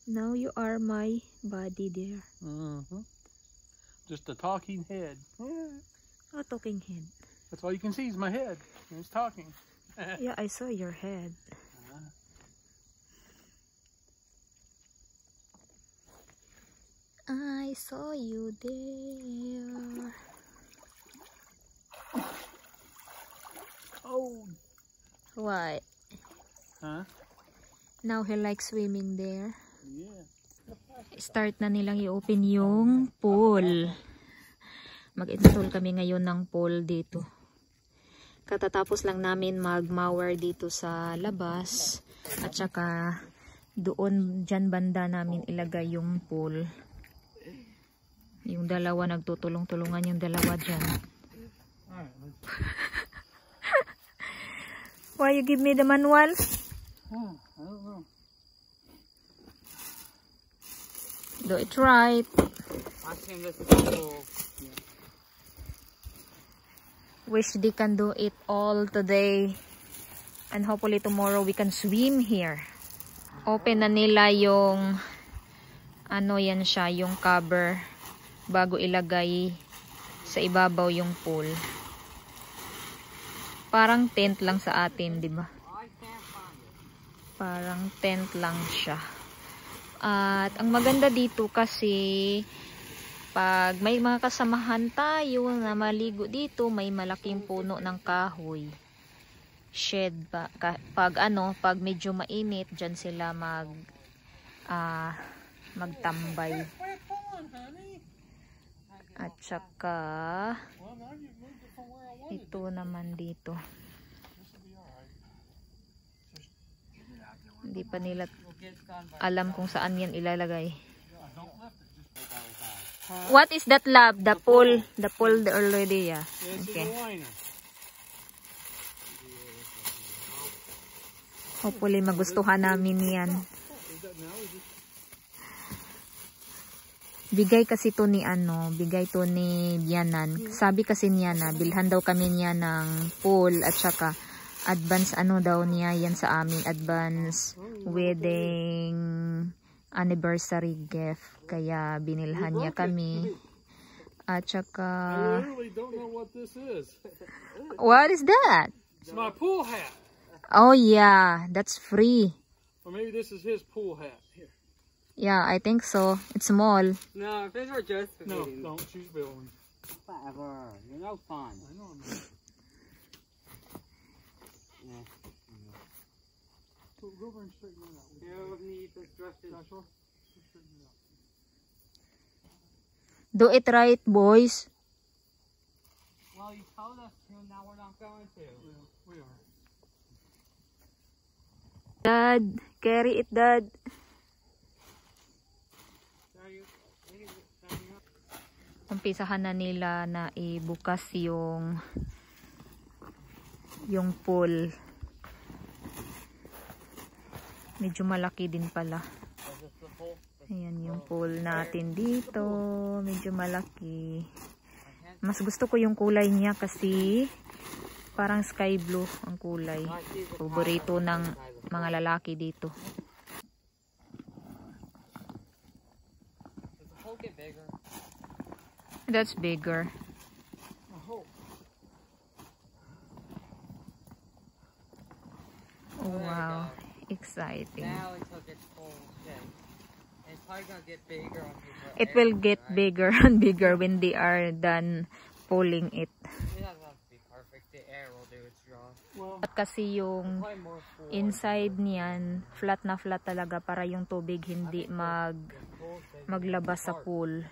Now you are my body there. Just a talking head. A talking head. That's all you can see is my head. And it's talking. Yeah, I saw your head. I saw you there. Oh. What? Huh? Now he likes swimming there. Yeah. Start na nilang i-open yung pool. Mag-install kami ngayon ng pool dito. Katatapos lang namin mag-mower dito sa labas. At saka doon dyan banda namin ilagay yung pool. Yung dalawa nagtutulong-tulungan yung dalawa dyan. Why you give me the manual? I don't know. Do it right. I think this is cool. Wish they can do it all today. And hopefully tomorrow we can swim here. Open na nila yung ano yan siya, yung cover bago ilagay sa ibabaw yung pool. Parang tent lang sa atin, di ba? Parang tent lang siya. At ang maganda dito kasi pag may mga kasamahan tayo na maligo dito, may malaking puno ng kahoy. Shed pa. Pag medyo mainit, dyan sila magtambay. At saka ito naman dito. Hindi pa nila alam kung saan yan ilalagay. What is that, lab? The pool already, yeah. Okay. Hopefully magustuhan namin yan. Bigay kasi to ni bigay to ni Bianan. Sabi kasi niya na bilhan daw kami niya ng pool at saka advance daw niya yan sa amin, advance wedding anniversary gift, kaya binilhan niya kami. At saka I literally don't know what this is. what is that? It's my pool hat. Oh yeah, that's free. Or maybe this is his pool hat. Here. Yeah, I think so. It's small. No, these are just for No, meetings. don't. She's building. Whatever. You're no fun. I know. Yeah. Go over and straighten it out. You need instructions. Joshua, straighten it out. Do it right, boys. Well, you told us to, now we're not going to. Yeah, we are. Dad, carry it, Dad. Umpisahan na nila na ibukas yung pool. Medyo malaki din pala. Ayan yung pool natin dito. Medyo malaki. Mas gusto ko yung kulay niya kasi parang sky blue ang kulay. Paborito ng mga lalaki dito. That's bigger. Oh, wow. Exciting. Now it took its full shape. It's probably gonna get bigger on people. It will get bigger and bigger when they are done pulling it. It doesn't have to be perfect. The air will do its job. At kasi yung inside niyan, flat na flat talaga para yung tubig hindi maglabas sa pool.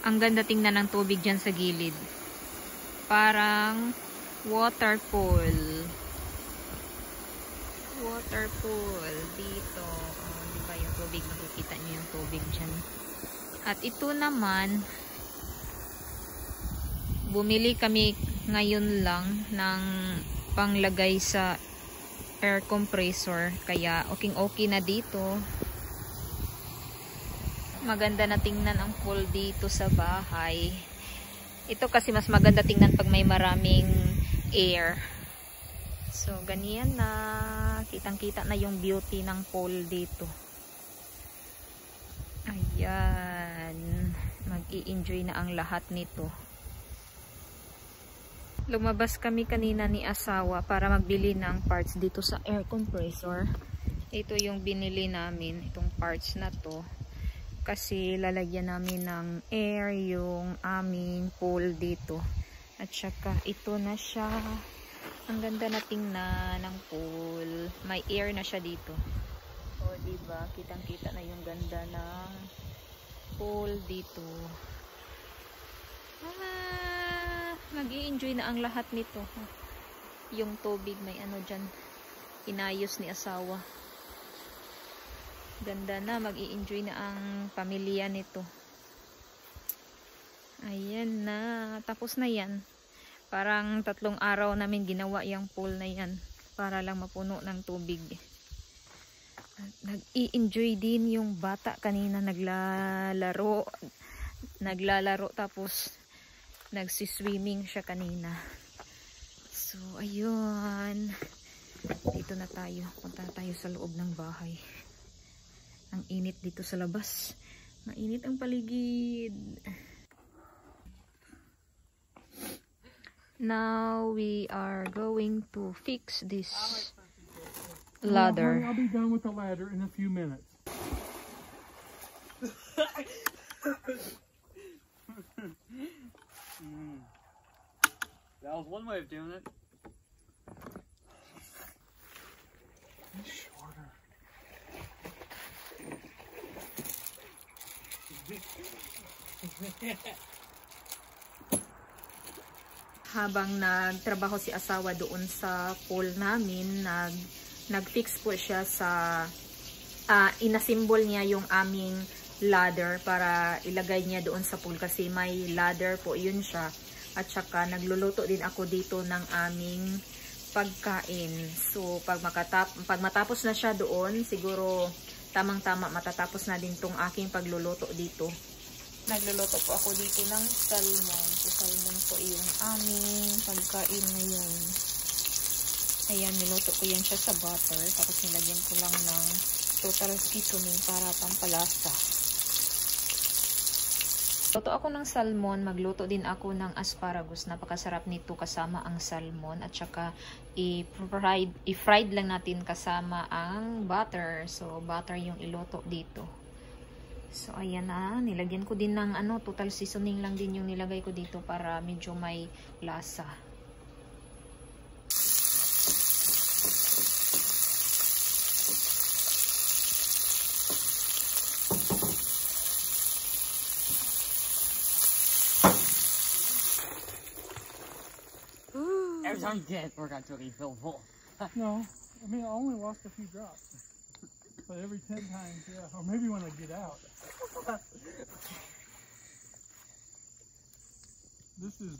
Ang ganda tingnan ng tubig dyan sa gilid. Parang waterfall. Waterfall dito. Oh, di ba yung tubig? Makikita niyo yung tubig dyan. At ito naman, bumili kami ngayon lang ng panglagay sa air compressor. Kaya okay na dito. Maganda na tingnan ang pool dito sa bahay. Ito kasi mas maganda tingnan pag may maraming air. So, ganyan na. Kitang-kita na yung beauty ng pool dito. Ayan. Mag-i-enjoy na ang lahat nito. Lumabas kami kanina ni asawa para magbili ng parts dito sa air compressor. Ito yung binili namin. Itong parts na to. Kasi lalagyan namin ng air yung aming pool dito. At saka ito na siya. Ang ganda na tingnan ng pool. May air na siya dito. O diba, kitang-kita na yung ganda ng pool dito. Mag-i-enjoy na ang lahat nito. Yung tubig may ano dyan. Inayos ni asawa. Ganda na, mag-i-enjoy na ang pamilya nito. Ayan na, tapos na yan. Parang 3 araw namin ginawa yung pool na yan para lang mapuno ng tubig. Nag-i-enjoy din yung bata kanina, naglalaro tapos nagsiswimming siya kanina. So ayun, dito na tayo, punta na tayo sa loob ng bahay. Ang init dito sa labas. Mainit ang paligid. Now we are going to fix this ladder. I'll be done with the ladder in a few minutes. That was one way of doing it. It's shorter. Habang nagtrabaho si asawa doon sa pool namin, nag-fix po siya sa inasimbol niya yung aming ladder para ilagay niya doon sa pool kasi may ladder po yun siya. At saka nagluluto din ako dito ng aming pagkain. So pag matapos na siya doon, siguro tamang-tama matatapos na din tong aking pagluluto dito. Nagluluto po ako dito ng salmon. So salmon po yung aming pagkain ngayon. Ayan, niluto ko yan siya sa butter. Tapos nilagyan ko lang ng total seasoning para pampalasa. Luto ako ng salmon, magluto din ako ng asparagus. Napakasarap nito kasama ang salmon at saka i-fried lang natin kasama ang butter. So butter yung iluto dito. So ayan na, nilagyan ko din ng total seasoning lang din yung nilagay ko dito para medyo may lasa. Every time you get work on to it, you feel full. No, I mean, I only lost a few drops. But every 10 times, yeah. Or maybe when I get out. This is